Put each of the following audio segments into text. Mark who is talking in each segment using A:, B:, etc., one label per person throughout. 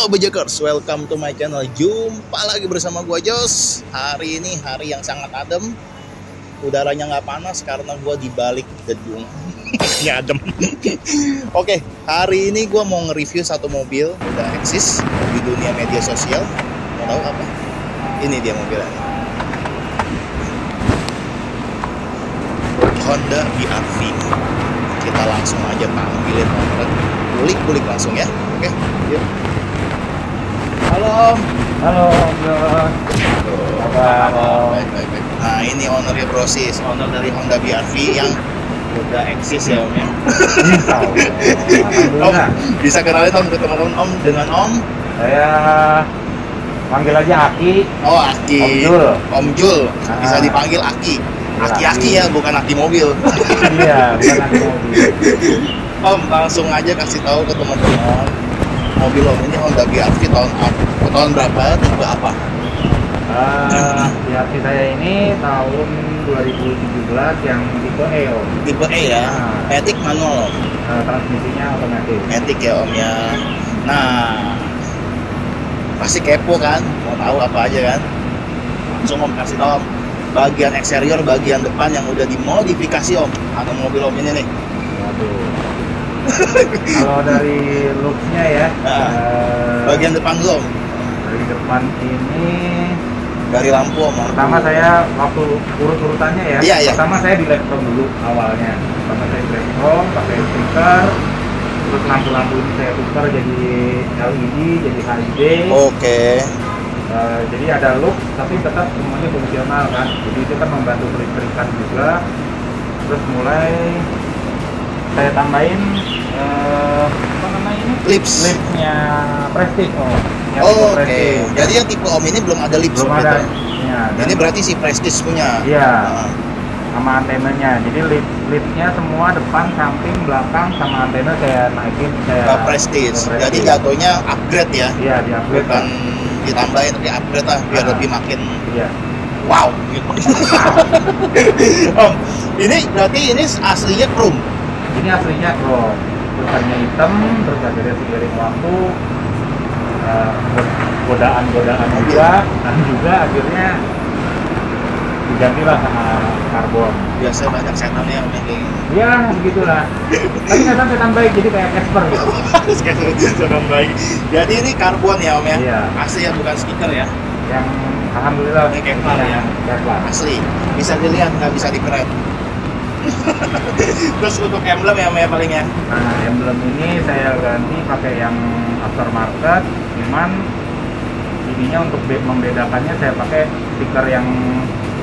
A: Bejakers, welcome to my channel. Jumpa lagi bersama gua Jos. Hari ini hari yang sangat adem. Udaranya nggak panas karena gua di balik gedung. Ya adem. Oke, hari ini gua mau nge-review satu mobil udah eksis di dunia media sosial. Mau tahu apa? Ini dia mobilnya. Honda BRV. Kita langsung aja panggilin nomor. Kulik langsung ya. Oke, yuk. Halo Om.
B: Halo Om.
A: Baik. Nah ini ownernya Brosis, owner dari Honda BRV yang udah eksis ya Om ya. Om, bisa kenalin Om ke teman-teman Om dengan Om?
B: Saya panggil aja Aki.
A: Oh Aki. Om Jul. Bisa dipanggil Aki. Aki ya, bukan Aki mobil.
B: Iya, bukan Aki mobil.
A: Om langsung aja kasih tahu ke teman-teman mobil Om ini Honda BRV tahun berapa, tipe apa?
B: BRV saya ini tahun 2017 yang tipe E Om.
A: Tipe E ya, matic manual Om?
B: Transmisinya otomatis.
A: Matic ya Om ya. Nah, pasti kepo kan, mau tahu apa aja kan? Langsung Om kasih tahu Om, bagian eksterior, bagian depan yang udah dimodifikasi Om atau mobil Om ini nih.
B: Waduh. Kalau dari looks-nya ya,
A: bagian depan dulu Om.
B: Dari depan ini
A: dari lampu Om.
B: Pertama saya waktu urut-urutannya ya.
A: Iya.
B: Pertama saya di Lectron dulu awalnya. Pertama saya di Lectron pakai stiker. Terus lampu-lampu ini saya tukar jadi LED, jadi HID.
A: Oke.
B: Jadi ada look tapi tetap semuanya fungsional kan. Jadi itu kan membantu kelistrikan juga. Terus mulai saya tambahin apa namanya ini? Lipsnya Prestige Om.
A: Oke. Jadi yang tipe Om ini belum ada lips.
B: Belum ada.
A: Ya, ini berarti si Prestige punya.
B: Iya. Sama antenanya. Jadi lipsnya semua depan, samping, belakang sama antena saya naikin
A: ke Prestige. Jadi jatuhnya upgrade ya.
B: Iya, di upgrade.
A: Bukan ditambahin tapi upgrade lah biar lebih makin.
B: Iya.
A: Wow. Gitu. Om, ini berarti ini aslinya chrome.
B: Ini aslinya chrome, tulisannya hitam, terus ada seiring waktu godaan juga, dan juga akhirnya digantilah sama karbon.
A: Biasanya banyak setannya yang kayak
B: ya begitulah. Tapi nggak sampai tambahin jadi kayak Casper gitu.
A: Setan baik. Jadi ini karbon ya Om ya?
B: Iya.
A: Asli ya, bukan stiker ya?
B: Yang alhamdulillah
A: ini Kevlar ya?
B: Kevlar.
A: Asli. Bisa dilihat, nggak bisa dikeret. Terus untuk emblem ya paling ya?
B: Nah emblem ini saya ganti pakai yang aftermarket, cuman ininya untuk membedakannya saya pakai stiker yang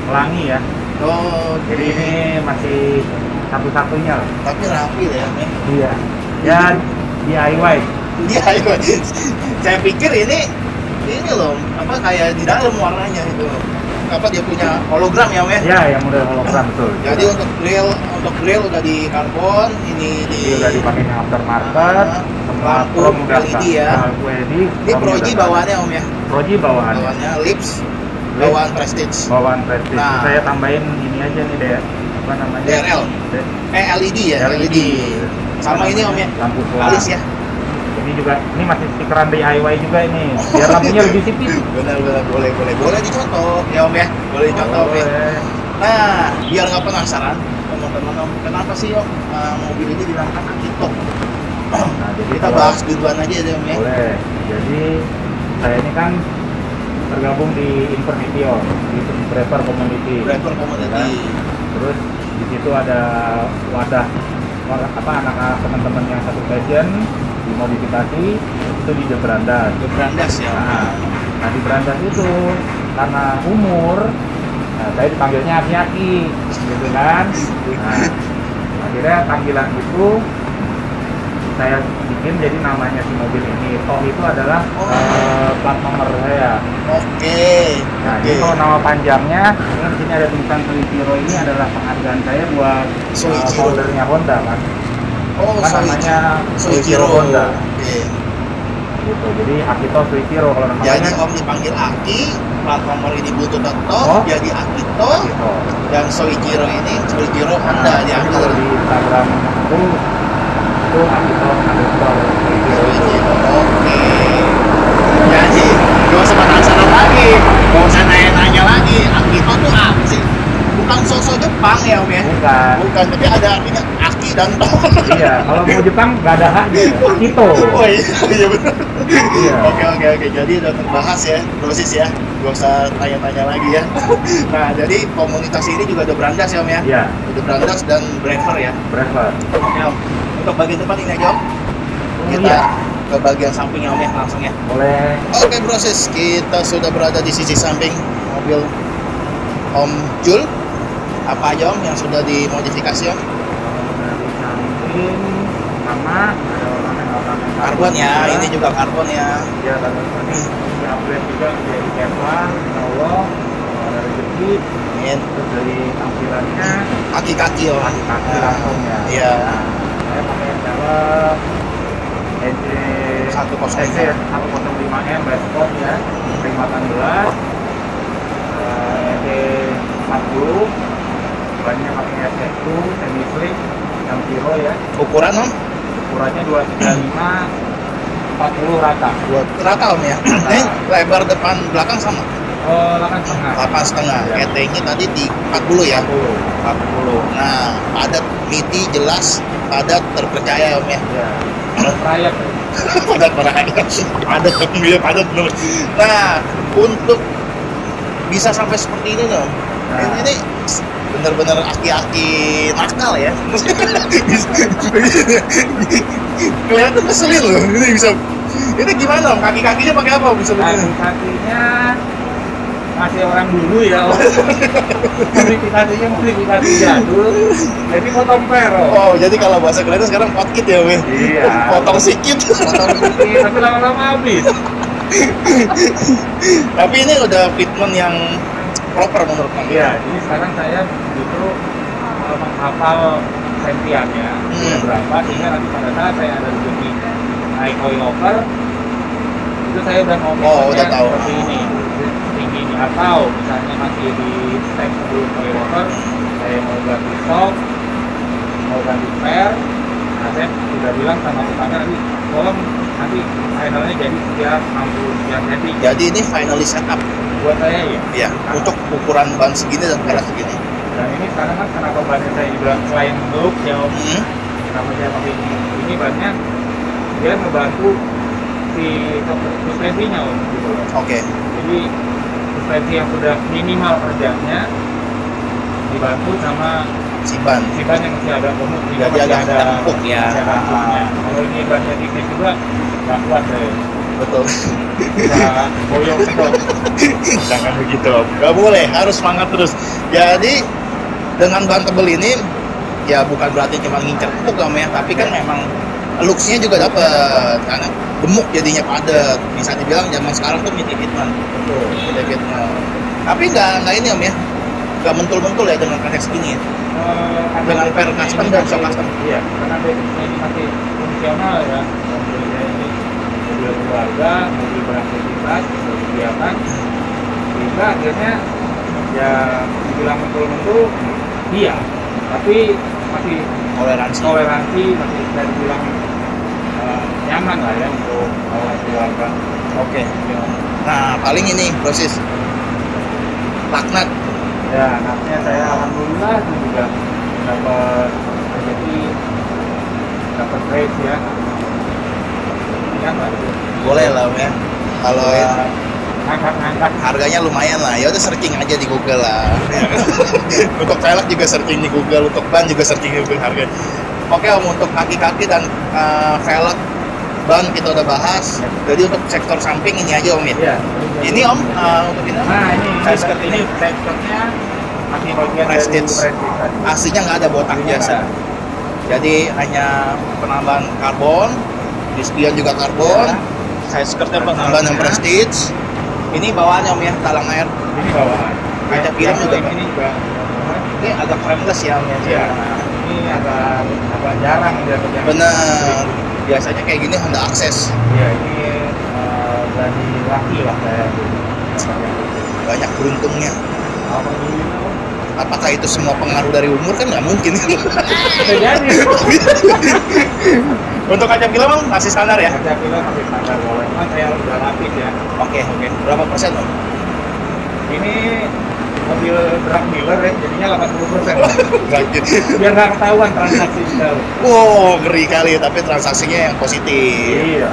B: pelangi ya.
A: Oh,
B: jadi ini masih satu-satunya.
A: Tapi rapi ya, Men?
B: Iya. Ya DIY.
A: DIY. Saya pikir ini loh, apa kayak di dalam warnanya itu. Apa dia punya hologram ya, Men?
B: Iya, yang model hologram betul.
A: Jadi untuk grill udah di karbon, ini
B: udah dipakai yang aftermarket,
A: lampu LED ya.
B: Lampu LED.
A: Ini Proji bawaannya Om ya?
B: Proji bawaannya.
A: Bawaannya lips, bawaan Prestige.
B: Bawaan Prestige.
A: Nah,
B: saya tambahin ini aja nih deh. Apa namanya?
A: DRL. LED ya? LED. Sama ini Om ya?
B: Lampu solar.
A: Alis ya?
B: Ini juga, ini masih stikeran DIY juga ini. Biar lampunya lebih sipit.
A: Benar, boleh dicontoh ya Om ya? Boleh dicontoh Om ya? Nah, biar nggak penasaran teman-teman Om, kenapa sih Om mobil ini dinamakan Akito?
B: Nah, jadi
A: kita bahas duluan aja deh Om ya?
B: Boleh. Jadi saya ini kan tergabung di Infinitio, di Driver Community. Terus di situ ada wadah anak-anak teman-teman yang satu passion dimodifikasi itu di Brandas.
A: Ya.
B: Nah di Brandas itu karena umur, saya dipanggilnya Aki, gitu kan. Nah, akhirnya panggilan itu saya bikin jadi namanya si mobil ini. Toh itu adalah plat nomor saya.
A: Oke.
B: Nah, jadi kalau nama panjangnya, ini di sini ada tulisan Soichiro, ini adalah penghargaan saya buat foldernya Honda kan.
A: Oh,
B: kan namanya
A: Soichiro
B: Honda.
A: Oke.
B: Gitu. Jadi Akito Soichiro kalau namanya.
A: Jadi Om dipanggil Aki, plat nomor ini butuh tetap jadi Akito. Dan Soichiro ini Honda diambil
B: di Instagram itu Akito underscore Soichiro.
A: Oke.
B: Jepang nggak ada H gitu. Akito.
A: Oh iya benar.
B: Iya.
A: Oke. Jadi udah terbahas ya, dosis ya. Gak usah tanya-tanya lagi ya. Nah, jadi komunitas ini juga udah berandas ya Om ya?
B: Iya.
A: Udah berandas dan braver ya?
B: Braver.
A: Oke Om. Untuk bagian depan ini aja Om. Kita
B: Iya.
A: ke bagian sampingnya Om ya, langsung ya.
B: Boleh.
A: Oke proses, kita sudah berada di sisi samping mobil Om Jul. Apa aja Om yang sudah dimodifikasi Om?
B: Dari samping sama ada ornamen
A: Karbon ya, ini juga karbon ya.
B: Ya, dan ini upgrade juga dari Kevlar, insya Allah ada rezeki.
A: Amin.
B: Terus dari tampilannya
A: Kaki-kaki Om.
B: kaki langsung ya.
A: Iya.
B: Saya pakai dalam NC 105M Resport ya, ring 18, NC 40, bannya pakai SF2 semi slick yang Zero ya.
A: Ukuran Om?
B: Ukurannya 235 40 rata.
A: Buat rata Om ya. Ini lebar depan belakang sama.
B: 8,5.
A: 8,5.
B: Ya.
A: ET-nya tadi di 40 ya.
B: 40.
A: Nah, padat niti jelas, padat terpercaya Om ya.
B: Ya. Kalau trayek
A: Padat padat padat bener. Nah, untuk bisa sampai seperti ini Om.
B: Nah.
A: Ini benar-benar aki-aki nakal ya. Kelihatan keselin loh. Ini bisa. Ini gimana Om? Kaki-kakinya pakai apa bisa begini?
B: kakinya masih orang dulu ya. Modifikasi jadul. Jadi potong pero.
A: Oh, jadi kalau bahasa kerennya sekarang potkit ya, Om?
B: Iya.
A: Potong sikit.
B: Potong sedikit, tapi lama-lama habis.
A: Tapi ini udah fitment yang proper menurut Om.
B: Iya, jadi sekarang saya justru menghafal sentiannya berapa, sehingga nanti pada saat saya ada rezeki naik coilover itu saya udah mau
A: udah tahu.
B: seperti ini tinggi ini, atau misalnya masih di step sebelum coilover saya mau ganti shock, mau ganti spare. Nah, saya sudah bilang sama tukangnya nanti tolong nanti finalnya jadi setiap 60 sekian cm.
A: Jadi ini finally setup
B: Buat saya ya.
A: ya untuk ukuran ban segini dan berat segini.
B: Dan ini sekarang kan kenapa bannya saya juga selain look ya Om, kenapa saya pakai ini bannya dia ngebantu si suspensinya Om gitu loh.
A: Oke.
B: Jadi suspensi yang sudah minimal kerjanya dibantu sama
A: Si ban.
B: si ban yang masih agak gemuk,
A: Jadi agak empuk ya.
B: Kalau ini bannya dikit juga nggak kuat saya.
A: Betul.
B: Bisa boyong sedot.
A: Jangan begitu Om. Gak boleh, harus semangat terus. Jadi dengan ban tebel ini ya bukan berarti cuma ngincer empuk Om ya, tapi kan memang looks-nya juga dapet karena gemuk jadinya padat. Bisa dibilang zaman sekarang tuh midi fitment.
B: Betul.
A: Midi fitment. Tapi nggak ini Om ya, nggak mentul-mentul ya dengan konteks gini ya. Dengan per custom dan shock custom.
B: Iya, karena basicnya ini masih fungsional ya. Mobilnya ini mobil keluarga, mobil beraktivitas, berkegiatan, sehingga akhirnya ya dibilang mentul-mentul, iya, tapi masih toleransi masih bisa dibilang nyaman lah ya untuk bawa keluarga.
A: Oke. Nah paling ini proses laknat.
B: Ya, anaknya saya alhamdulillah itu juga dapat rezeki, dapat raise ya. Kan lah itu.
A: Boleh lah Om ya. Kalau
B: Ngangkat-ngangkat.
A: harganya lumayan lah, ya udah searching aja di Google lah. Untuk velg juga searching di Google, untuk ban juga searching di Google harga. Oke Om, untuk kaki-kaki dan velg ban kita udah bahas. Jadi untuk sektor samping ini aja Om ya.
B: Iya.
A: Ini Om untuk ini.
B: Nah ini
A: Side skirt ini
B: side skirtnya masih bagian
A: Prestige.
B: dari Prestige tadi.
A: aslinya nggak ada botak
B: Ini
A: biasa.
B: nggak
A: Jadi hanya penambahan karbon, di spion juga karbon. Side skirtnya penambahan yang Prestige. Ini bawaannya Om ya, talang air.
B: Ini bawaan.
A: Kaca film juga.
B: Ini juga.
A: Ini agak frameless ya Om ya.
B: Iya. Ini agak jarang dia kerja.
A: Bener. Biasanya kayak gini Honda Access.
B: Iya ini dari laki lah saya.
A: Banyak beruntungnya.
B: Alhamdulillah.
A: Apakah itu semua pengaruh dari umur? Kan nggak mungkin.
B: Bisa jadi.
A: Untuk kaca film Om, masih standar ya?
B: Kaca film masih standar bawah. Cuma saya udah lapis ya.
A: Oke. Berapa persen Om?
B: Ini mobil drug dealer ya, jadinya 80%.
A: Lanjut.
B: Biar nggak ketahuan transaksi kita.
A: Wow, ngeri kali, tapi transaksinya yang positif.
B: Iya.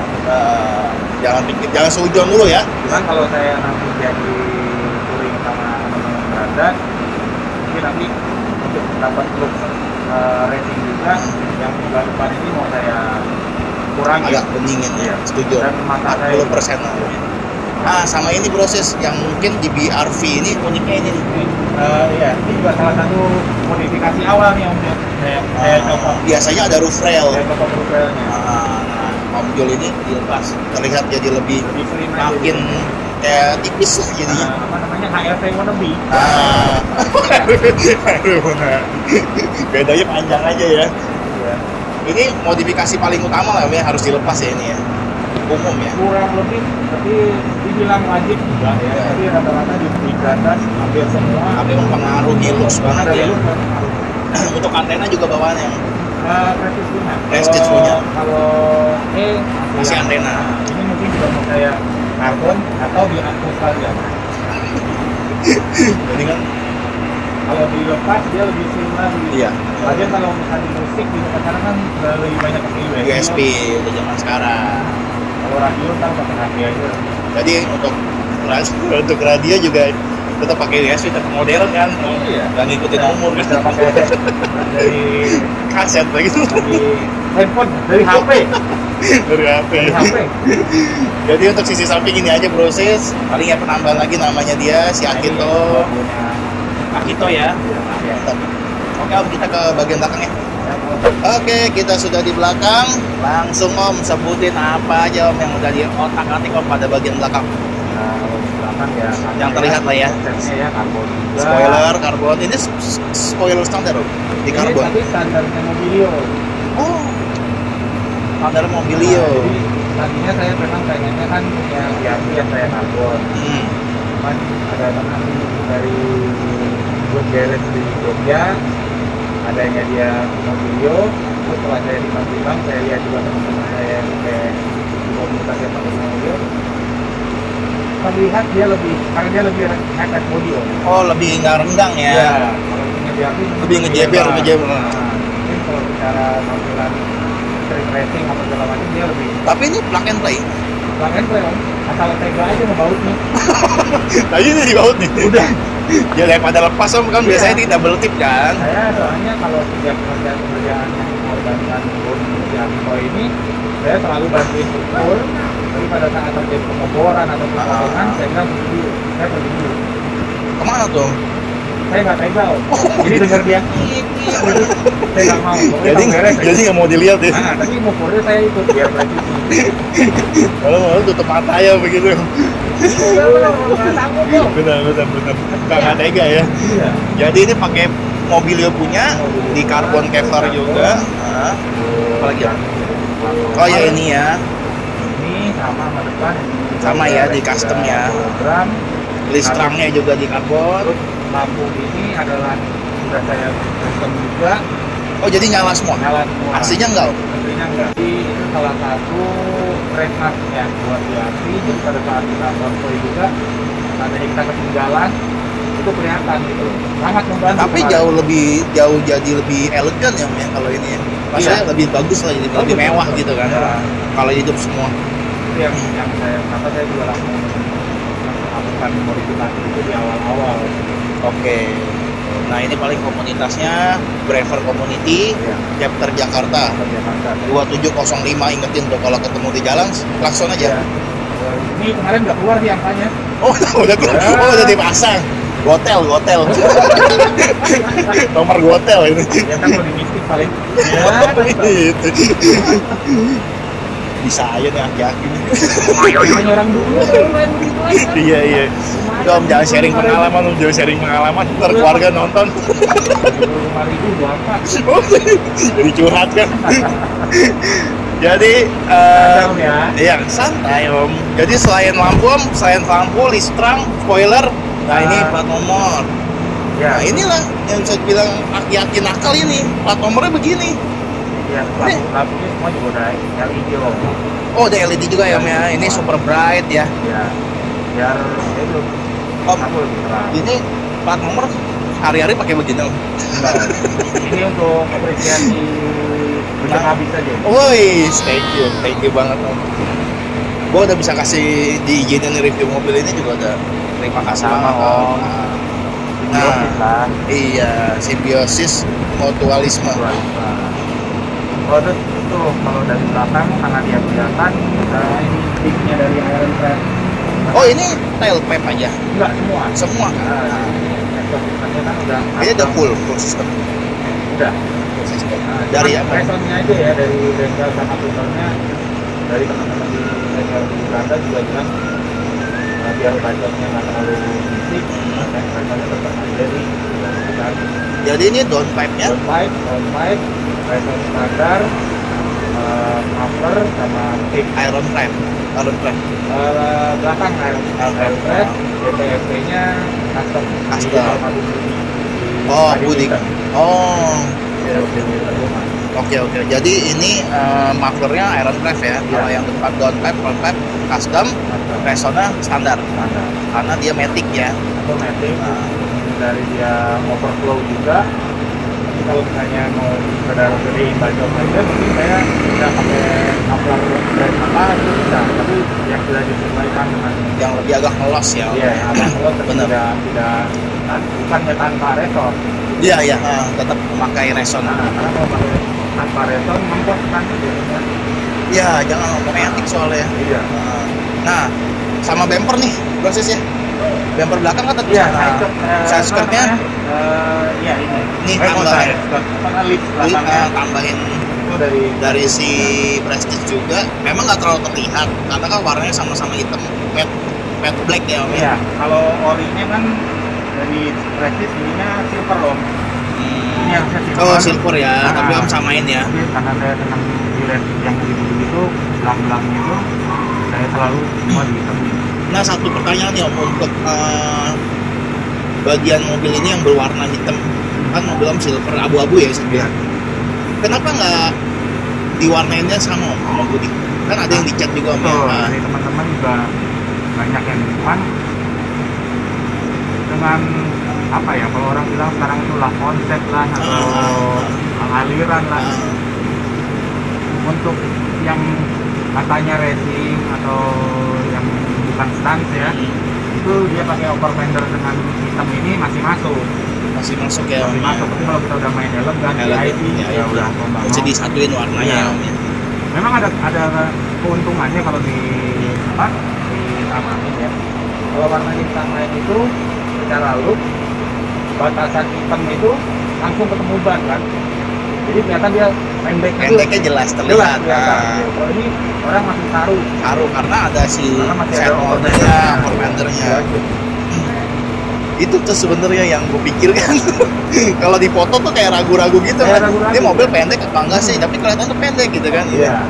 A: Jangan seujon dulu ya.
B: Cuman kalau saya nanti jadi touring sama teman-teman berada, mungkin nanti untuk dapat look racing juga, yang bulan depan ini mau saya kurangi.
A: Agak beningin ya, setuju.
B: Dan mata
A: 40% lah. Ah, sama ini proses yang mungkin di BRV ini uniknya ini.
B: Iya, ini juga salah satu modifikasi awal nih Om. Saya coba.
A: Biasanya ada roof rail.
B: Saya coba roof railnya.
A: Nah, Om Jul ini dilepas, terlihat jadi lebih
B: slim
A: makin kayak tipis lah jadinya.
B: Apa namanya, HRV wannabe.
A: Aduh, bedanya panjang aja ya.
B: Iya.
A: Ini modifikasi paling utama lah ya, harus dilepas ya ini ya. Umum ya.
B: Kurang lebih, tapi dibilang wajib juga ya. Tapi rata-rata di Grandas hampir semua.
A: Tapi mempengaruhi looks banget ya.
B: Look mempengaruhi.
A: Untuk antena juga bawaan yang
B: Prestige punya.
A: Prestige punya.
B: Kalau
A: masih antena.
B: Ini mungkin juga mau saya karbon atau di angkut saja.
A: Jadi kan
B: Kalau dilepas dia lebih slim lagi.
A: iya.
B: Lagian kalau misalnya musik di sekarang kan udah lebih banyak pakai
A: USB udah zaman sekarang.
B: Kalau radio kan pakai HP aja.
A: Jadi untuk radio juga tetap pakai USB, tetap modern kan.
B: Iya.
A: Gak ngikutin umur kan.
B: Bisa pakai dari
A: Kaset begitu.
B: dari handphone, dari HP.
A: Dari HP.
B: Dari HP.
A: Jadi untuk sisi samping ini aja proses. Paling ya penambahan lagi namanya dia si Akito. Akito ya. Mantap. Oke Om, kita ke bagian belakang ya. Oke, kita sudah di belakang. Langsung Om sebutin apa aja Om yang udah di otak-atik Om pada bagian belakang.
B: Nah, kalau di belakang ya
A: Yang terlihat lah ya.
B: konsepnya ya karbon juga.
A: Spoiler karbon. Ini spoiler standar Om di karbon.
B: Ini tapi standarnya Mobilio.
A: Oh. Standar Mobilio.
B: Nah, jadi tadinya saya memang pengennya kan yang biasa yang saya karbon. Cuman ada teman dari Good Garage di Jogja, adanya dia Mobilio. Terus setelah saya timbang-timbang, saya lihat juga teman-teman saya yang pakai komunitas yang pakai Mobilio, terlihat dia lebih, karena dia lebih high-tech body Om.
A: Oh, lebih nggak renggang ya.
B: Ya, kalau ngejeber
A: Lebih ngejeber.
B: Mungkin kalau bicara tampilan street racing atau segala macam dia lebih
A: Tapi ini plug and play.
B: plug-in play Om. Asal tega aja ngebautnya.
A: Tadi ini di baut nih.
B: Udah.
A: Ya daripada lepas Om kan biasanya di double tip kan.
B: Saya soalnya kalau setiap pekerjaan yang mengorbankan bodi Akito ini, saya selalu bantuin ukur. Tapi pada saat terjadi pengeboran atau pemotongan, saya bilang dulu, saya pergi dulu.
A: Kemana tuh?
B: Saya nggak tega Om. Jadi dengar dia saya nggak mau.
A: Jadi nggak mau dilihat ya.
B: Nah, tapi ngukurnya saya ikut biar presisi.
A: Kalau mau tutup mata ya begitu.
B: Nggak sanggup Om.
A: Benar. Nggak tega ya.
B: Iya.
A: Jadi ini pakai Mobilio punya di carbon Kevlar juga. Nah, apalagi ya? Oh ya ini ya.
B: Ini sama depan.
A: Sama ya di custom ya.
B: Program.
A: Listrangnya juga di karbon.
B: Lampu ini adalah sudah saya custom juga.
A: Oh jadi nyala semua?
B: Nyala semua.
A: Aslinya enggak?
B: Aslinya enggak. Jadi itu salah satu trademark ya buat BRV. Jadi pada saat kita konvoy juga, tandanya kita ketinggalan, itu kelihatan gitu. Sangat membantu.
A: Tapi jauh jadi lebih elegan ya Om ya kalau ini ya. Maksudnya lebih bagus lah, jadi lebih mewah gitu kan.
B: Ya.
A: Kalau hidup semua.
B: Itu yang saya juga langsung melakukan modifikasi itu di awal-awal.
A: Oke. Nah ini paling komunitasnya Braver Community, chapter Jakarta. 2705 ingetin tuh kalau ketemu di jalan klakson aja.
B: Ini kemarin nggak keluar sih angkanya.
A: Oh udah dipasang. Gotel. Nomor gotel ini.
B: Ya kan kalau di mistik paling.
A: Itu. Bisa aja nih aki-aki.
B: Orang dulu.
A: Iya. Udah Om jangan sharing pengalaman, ntar keluarga nonton.
B: 5.000 berapa?
A: Jadi curhat kan. Jadi iya santai Om. Jadi selain lampu, listrang, spoiler, nah ini plat nomor.
B: Ya.
A: Nah inilah yang saya bilang aki-aki nakal ini, plat nomornya begini.
B: Ya, lampunya semua juga udah LED Om.
A: Oh ada LED juga ya Om ya, ini super bright ya.
B: Ya, biar itu
A: Om,
B: aku lebih terang.
A: ini plat nomor hari-hari pakai begini.
B: Enggak. Ini untuk apresiasi udah habis aja.
A: Woi, thank you banget Om. Gue udah bisa kasih diizinin review mobil ini juga udah terima kasih
B: Sama,
A: banget
B: Om.
A: Nah, iya, simbiosis mutualisme.
B: Oh, terus tuh kalau dari belakang sangat dia kelihatan ini sticknya dari Iron Trap.
A: Oh, ini tail pipe aja?
B: Enggak semua.
A: Semua kan?
B: Nah, sistemnya kan udah.
A: Ini udah full system.
B: Udah.
A: Full system.
B: Nah,
A: Dari apa?
B: resonnya aja ya, dari bengkel sama putarnya, dari teman-teman di bengkel di Belanda juga bilang biar bacotnya nggak terlalu bisik, resonnya tetap jadi.
A: Jadi ini down pipe-nya?
B: Down pipe, reson standar, muffler sama kick.
A: Iron Trap.
B: Belakang Iron Trap, DPFP-nya custom.
A: Oh, Budi. Oh. Oke. Jadi ini mufflernya Iron Trap ya. Kalau yang depan down pipe, front pipe, custom, resonnya standar. Karena dia matic ya.
B: Atau matic. Dari dia overflow juga. Tapi kalau misalnya mau sekedar gedein bacot aja, mungkin saya bisa pakai muffler brand apa itu bisa. Tapi yang sudah disesuaikan dengan
A: yang lebih agak ngelos ya.
B: Iya, agak ngelos tapi
A: Bener.
B: tidak bukannya tanpa reson.
A: Iya, tetap memakai reson.
B: Karena kalau pakai tanpa reson mengkos kan gitu.
A: Iya, jangan ngomong etik soalnya.
B: Iya.
A: Nah, sama bumper nih prosesnya. Bumper belakang kan tetap
B: Iya,
A: side skirtnya.
B: Iya ini.
A: Nih tambahin. Tambahin
B: Itu
A: dari si Prestige juga. Memang nggak terlalu terlihat karena kan warnanya sama-sama hitam, matte black ya Om ya.
B: Iya, kalau orinya kan dari Prestige ininya silver Om. Ini harusnya silver.
A: Oh silver ya, tapi Om samain ya.
B: Tapi karena saya senang dilihat yang begitu-begitu, belang-belangnya itu saya selalu semua di hitam.
A: Nah satu pertanyaan nih Om untuk bagian mobil ini yang berwarna hitam, kan mobil Om silver abu-abu ya sebenarnya. Kenapa nggak diwarnainnya sama Om sama Budi? Kan ada yang dicat juga Om ya.
B: Dari teman-teman juga banyak yang depan dengan apa ya, kalau orang bilang sekarang itu lah konsep lah atau aliran lah. Untuk yang katanya racing atau yang bukan stance ya, itu dia pakai overfender dengan hitam ini masih masuk ya. Masih masuk, tapi kalau kita udah main helm kan VIP ya udah
A: mesti disatuin warnanya ya Om ya.
B: Memang ada keuntungannya kalau di ditamain ya. Kalau warna hitam lain itu secara look batasan hitam itu langsung ketemu ban kan, jadi kelihatan dia pendeknya jelas terlihat. Kalau ini orang masih taruh karena ada si set overfendernya. Itu tuh sebenarnya yang gue pikirkan. Kalau di foto tuh kayak ragu-ragu gitu kan. Ini mobil pendek apa enggak sih, tapi kelihatan tuh pendek gitu kan. Iya.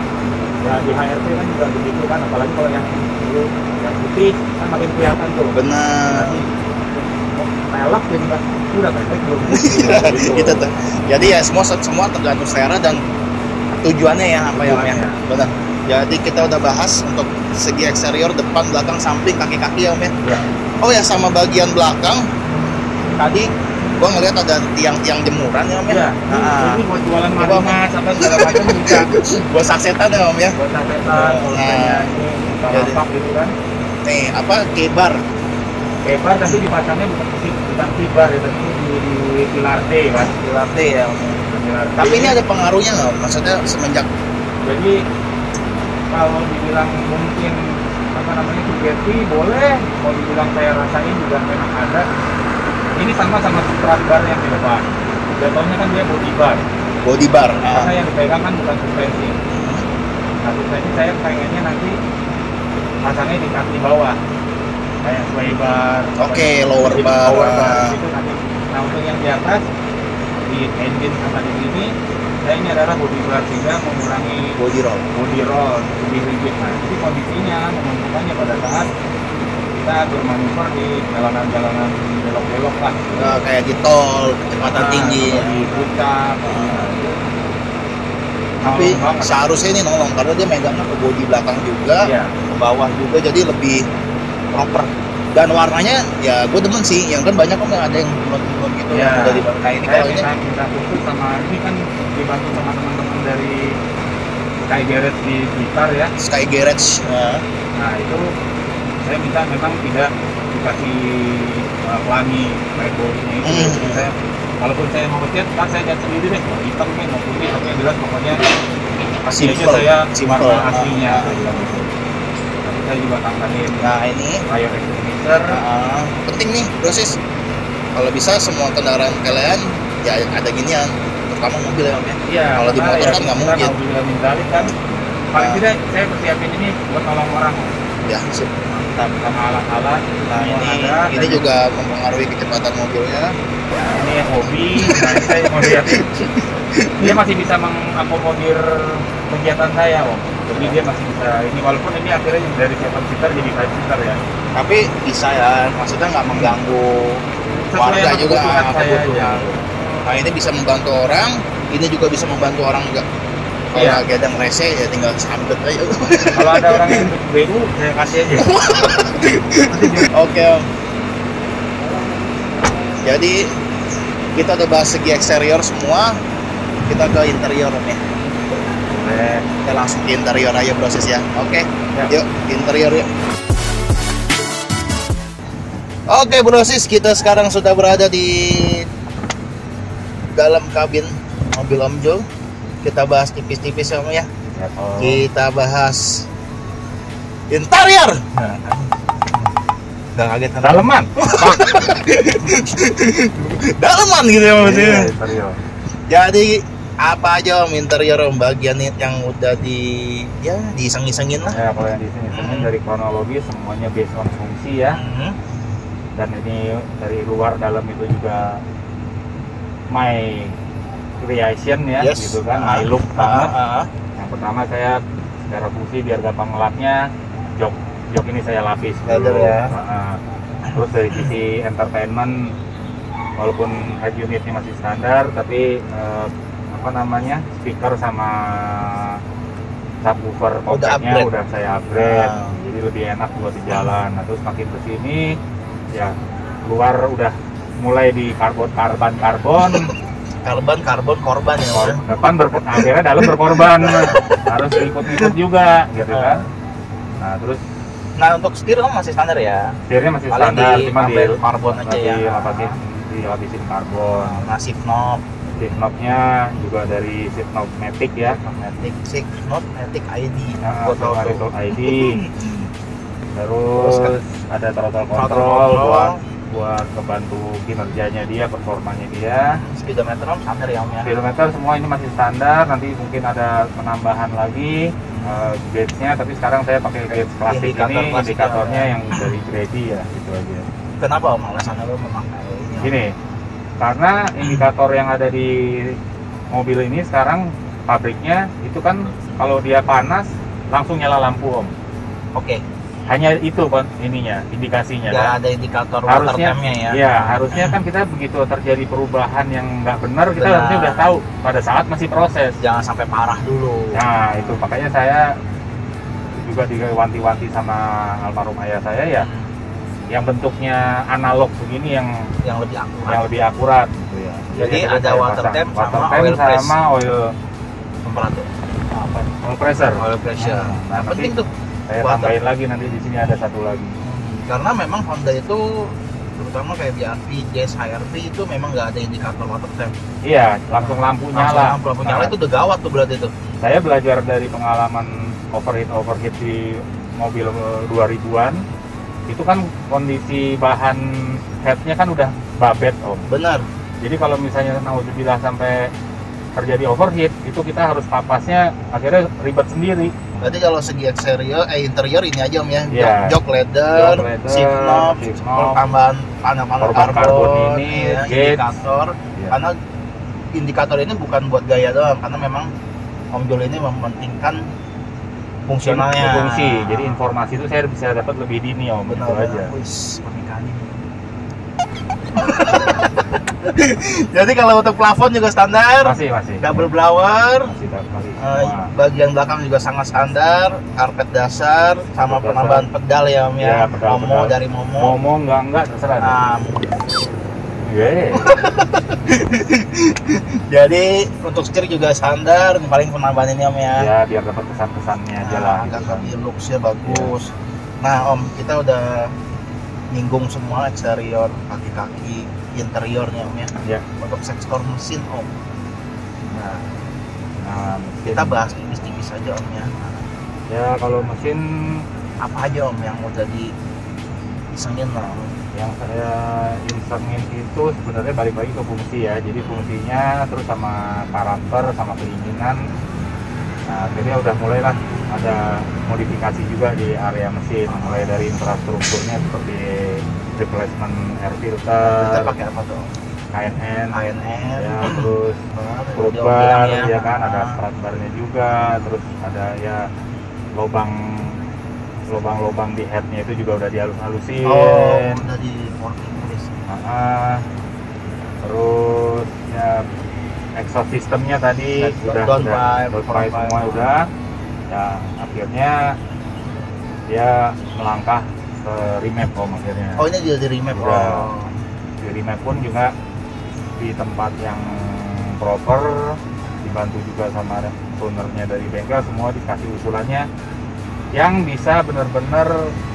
B: Ya di HRV kan juga begitu kan, apalagi kalau yang putih kan makin kelihatan tuh.
A: Benar.
B: Pelak jadi kan udah pendek belum.
A: Gitu tuh. Jadi ya semua tergantung selera dan tujuannya ya apa ya. Benar. Jadi kita udah bahas untuk segi eksterior, depan, belakang, samping, kaki-kaki ya Om ya. Oh ya, sama bagian belakang tadi gua ngeliat ada tiang-tiang jemuran ya Om ya.
B: Ini buat jualan marimas apa segala macam bisa.
A: Buat saksetan ya Om ya.
B: Buat saksetan, ini tampak gitu kan.
A: Nih apa kebar
B: tapi dipasangnya bukan kibar ya, tapi di pilar D kan.
A: Pilar D ya Om. Tapi ini ada pengaruhnya nggak Om? Maksudnya semenjak
B: jadi kalau dibilang mungkin subjektif boleh, kalau dibilang saya rasain juga memang ada. Ini sama strut bar yang di depan, jatuhnya kan dia body bar karena yang dipegang kan bukan suspensi. Nah suspensi saya pengennya nanti pasangnya di kaki bawah kayak sway bar.
A: Lower bar
B: itu nanti. Nah untuk yang di atas di engine sama di sini saya ini adalah body bar sehingga mengurangi
A: body roll
B: lebih rigid. Nah jadi kondisinya menentukannya pada saat kita bermanuver di jalanan-jalanan belok-belok lah.
A: Kayak di tol kecepatan tinggi
B: di puncak.
A: Tapi seharusnya ini nolong karena dia megangnya ke bodi belakang juga, ke bawah juga, jadi lebih proper. Dan warnanya ya gue demen sih, yang kan banyak kan ada yang blond gitu
B: Ya.
A: udah dibantu. Nah ini
B: Saya
A: kalau ini
B: minta khusus sama ini kan dibantu sama teman-teman dari Sky Garage di Blitar ya.
A: Sky Garage.
B: Nah itu saya minta memang tidak dikasih pelangi rainbow-nya itu. Jadi saya, walaupun saya mau cat, kan saya cat sendiri deh, mau hitam kan, mau putih, tapi yang jelas pokoknya kasih aja saya warna aslinya. Gitu. Tapi saya juga tambahin.
A: Nah ini
B: Fire extinguisher.
A: penting nih proses. Kalau bisa semua kendaraan kalian ya ada ginian, terutama mobil ya Om ya.
B: Iya.
A: Kalau di motor kan nggak mungkin.
B: Kalau mobil mendalit kan, paling tidak saya persiapin ini buat nolong orang.
A: Ya sip.
B: Sama alat-alat.
A: Nah ini juga mempengaruhi kecepatan mobilnya.
B: Ini yang hobi, nah saya mau lihat dia masih bisa mengakomodir kegiatan saya Om. Jadi dia masih bisa ini, walaupun ini akhirnya dari 7 seater jadi 5 seater ya.
A: Tapi bisa ya, maksudnya nggak mengganggu
B: Sesuai
A: warga
B: sama
A: juga
B: kebutuhan saya
A: kebutuhan.
B: aja.
A: Nah ini bisa membantu orang, ini juga bisa membantu orang juga. Kalau
B: Iya.
A: lagi ada ngerese ya tinggal sambet aja.
B: Kalau ada orang yang BU saya kasih aja.
A: Oke Om. Jadi kita udah bahas segi eksterior semua, kita ke interior Om ya.
B: Boleh.
A: Kita langsung ke interior aja proses ya. Oke,
B: Ya.
A: yuk interior yuk. Oke brosis, kita sekarang sudah berada di dalam kabin mobil Om Jo. Kita bahas tipis-tipis ya Om ya.
B: Ya, Om.
A: Kita bahas interior. Gak kaget kan?
B: Daleman.
A: Daleman gitu ya maksudnya.
B: Iya, interior.
A: Jadi apa aja Om interior Om, bagian yang udah ya diiseng-isengin lah.
B: Ya, kalau yang di sini dari kronologi semuanya based on fungsi ya. Dan ini dari luar dalam itu juga my creation ya,
A: Yes.
B: gitu kan, my look banget.
A: Ah.
B: Yang pertama saya secara fungsi biar gampang ngelapnya, jok ini saya lapis
A: Leather ya.
B: Terus dari sisi entertainment, walaupun head unitnya masih standar, tapi speaker sama subwoofer kompaknya udah saya upgrade, jadi lebih enak buat di jalan. Nah, terus makin kesini ya luar udah mulai di karbon korban ya. Depan akhirnya dalam berkorban, harus ikut juga gitu kan. Nah terus
A: untuk setir Om masih standar ya.
B: setirnya masih standar, cuma di
A: karbon aja ya.
B: Dilapisin karbon.
A: Nah shift knob
B: Knob-nya juga dari shift knob Matic ya.
A: shift knob Matic ID.
B: Throttle ID. Terus ada throttle control buat ngebantu kinerjanya dia, performanya dia.
A: Speedometer Om standar ya Om ya.
B: Speedometer semua ini masih standar, nanti mungkin ada penambahan lagi gauge-nya, tapi sekarang saya pakai gauge klasik ini, indikatornya yang dari Grady ya, gitu aja.
A: Kenapa Om alasannya lo memakai ini?
B: Gini, karena indikator yang ada di mobil ini sekarang pabriknya itu kan kalau dia panas langsung nyala lampu Om.
A: Oke.
B: Hanya itu kan indikasinya.
A: Nggak
B: kan?
A: ada indikator water temp-nya ya.
B: Iya, harusnya kan kita begitu terjadi perubahan yang nggak benar, kita harusnya udah tahu pada saat masih proses.
A: Jangan sampai parah dulu.
B: Nah, itu makanya saya juga diwanti-wanti sama almarhum ayah saya ya, yang bentuknya analog begini yang lebih akurat gitu ya.
A: Jadi ada water temp sama oil temperatur.
B: Oil pressure.
A: Nah, penting tuh.
B: Saya tambahin lagi nanti di sini ada satu lagi.
A: Karena memang Honda itu terutama kayak BRV, Jazz, HRV itu memang nggak ada indikator water temp.
B: Iya, langsung lampu nyala.
A: Lampu nyala itu udah gawat tuh berarti itu.
B: Saya belajar dari pengalaman overheat di mobil 2000-an. Itu kan kondisi bahan headnya kan udah babet Om.
A: Benar.
B: Jadi kalau misalnya nauzubillah sampai terjadi overheat, itu kita harus papasnya akhirnya ribet sendiri.
A: Berarti kalau segi interior ini aja Om ya.
B: Yeah.
A: Jok leather, shift knob, tambahan panel karbon
B: ini,
A: ya, indikator.
B: Yeah.
A: Karena indikator ini bukan buat gaya doang, karena memang Om Jol ini mementingkan fungsionalnya.
B: Fungsi. Jadi informasi itu saya bisa dapat lebih dini Om.
A: Benar.
B: Itu aja.
A: Wis, pernikahan ini. Jadi kalau untuk plafon juga standar.
B: Masih.
A: Double blower.
B: Masih
A: Bagian belakang juga sangat standar, karpet dasar sama penambahan pedal ya Om ya. Momo dari Momo.
B: Momo enggak terserah.
A: Jadi untuk setir juga standar, paling penambahan ini Om ya.
B: Ya biar dapat kesan-kesannya aja lah.
A: Agak lebih looks-nya bagus. Nah Om, kita udah nyinggung semua eksterior, kaki-kaki, interiornya Om ya.
B: Ya.
A: Untuk sektor mesin Om.
B: Nah,
A: kita bahas tipis-tipis aja Om ya.
B: Ya kalau mesin
A: apa aja Om yang udah disengin lah Om?
B: Yang saya insengin itu sebenarnya balik lagi ke fungsi ya. Jadi fungsinya terus sama karakter sama keinginan. Nah jadi udah mulailah ada modifikasi juga di area mesin, mulai dari infrastrukturnya seperti replacement air filter.
A: Kita pakai apa tuh?
B: KNN
A: ya,
B: terus root bar ya kan, ada strat barnya juga, terus ada ya lubang di headnya itu juga udah dihalus-halusin.
A: Udah di porting list.
B: Terus ya exhaust sistemnya tadi udah semua udah. Ya akhirnya dia melangkah ke remap akhirnya.
A: Ini dia di remap.
B: Di remap pun juga di tempat yang proper, dibantu juga sama ownernya dari bengkel, semua dikasih usulannya yang bisa benar-benar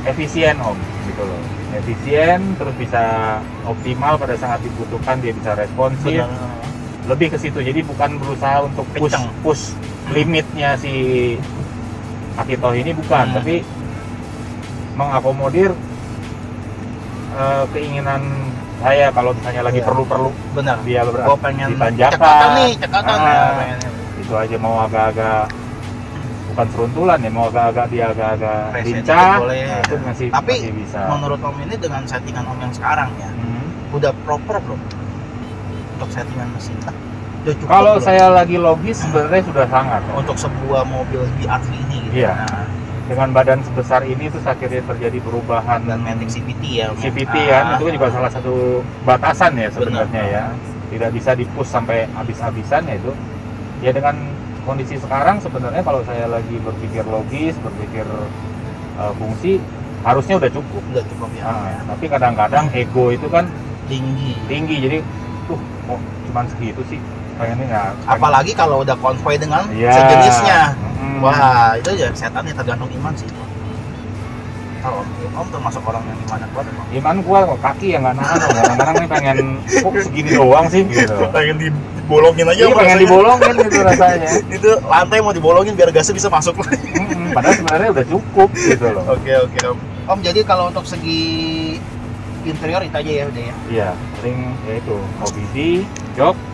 B: efisien Om, gitu loh. Efisien, terus bisa optimal pada saat dibutuhkan, dia bisa responsif. Lebih ke situ, jadi bukan berusaha untuk push limitnya si Akito ini, bukan, tapi mengakomodir keinginan saya kalau misalnya lagi perlu
A: benar
B: dia
A: pengen
B: ditanjakan
A: cekatan
B: itu aja, mau agak-agak bukan seruntulan ya, mau agak-agak dia agak-agak lincah, itu masih bisa.
A: Menurut Om ini dengan settingan Om yang sekarang ya, udah proper belum untuk settingan mesin?
B: Kalau saya lagi logis sebenarnya sudah sangat
A: untuk sebuah mobil BRV ini gitu.
B: Iya. Dengan badan sebesar ini tuh akhirnya terjadi perubahan
A: dan Matic CVT ya.
B: CVT kan itu juga salah satu batasan ya sebenarnya ya. Tidak bisa di-push sampai habis-habisan ya itu. Ya dengan kondisi sekarang sebenarnya kalau saya lagi berpikir logis, berpikir fungsi, harusnya udah cukup ya. Tapi kadang-kadang ego itu kan tinggi jadi kok cuman segitu sih.
A: Apalagi kalau udah konvoy dengan sejenisnya. Wah, itu ya setannya, tergantung iman sih. Kalau Om termasuk orang yang imannya kuat emang?
B: Iman kuat kok, kaki yang nggak nahan. Kadang-kadang nih pengen kok segini doang sih gitu.
A: Pengen dibolongin aja.
B: Iya, pengen dibolongin gitu rasanya.
A: Itu lantai mau dibolongin biar gasnya bisa masuk lagi.
B: Padahal sebenarnya udah cukup gitu loh.
A: Oke Om, jadi kalau untuk segi interior itu aja ya udah ya?
B: Iya, paling ya itu OBD,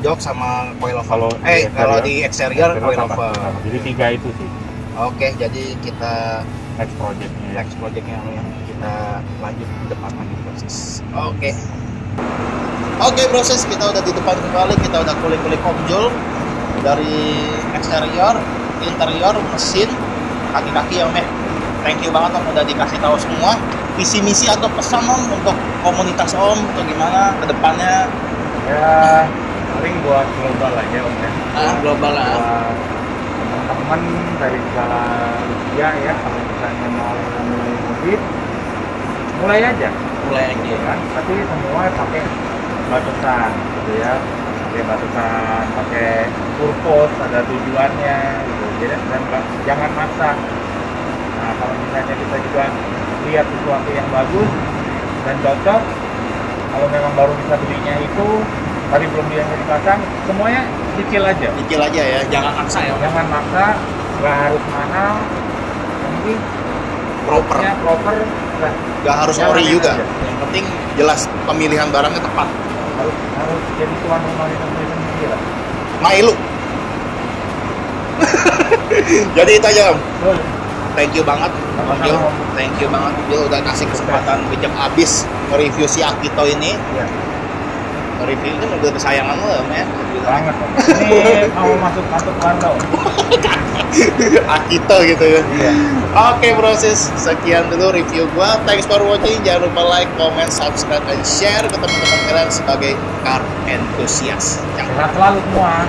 B: jok sama
A: coilover. Kalau di eksterior coilover.
B: Jadi 3 itu sih.
A: Oke, jadi kita
B: next projectnya
A: yang kita lanjut ke depan lagi proses. Oke, proses kita udah di depan kembali, kita udah kulik-kulik Omjul dari eksterior, interior, mesin, kaki-kaki ya Om ya. Thank you banget Om udah dikasih tahu semua visi misi atau pesan Om untuk komunitas Om atau gimana ke depannya.
B: Ya paling buat global aja Om ya.
A: Global lah.
B: Teman-teman dari segala usia ya, kalau misalnya mau mulai mobil, mulai aja kan. Tapi semua pakai batasan gitu ya, pakai purpose, ada tujuannya gitu. Jadi jangan maksa. Nah kalau misalnya kita juga lihat sesuatu yang bagus dan cocok, kalau memang baru bisa belinya itu tapi belum dia dipasang, semuanya cicil aja
A: ya, jangan maksa ya,
B: nggak harus mahal, yang penting
A: proper nggak harus ori juga aja. Yang penting jelas pemilihan barangnya tepat,
B: harus jadi tuan rumah di negeri sendiri lah,
A: Mailu. Jadi itu aja Om. Thank you banget dia udah kasih kesempatan bijak abis nge-review si Akito ini. Review kan udah kesayangan lo ya.
B: Banget. Ini mau masuk kantor Warno.
A: Akito gitu ya.
B: Iya.
A: Oke proses, sekian dulu review gua. Thanks for watching. Jangan lupa like, comment, subscribe, dan share ke teman-teman kalian sebagai car enthusiast.
B: Sehat selalu semua.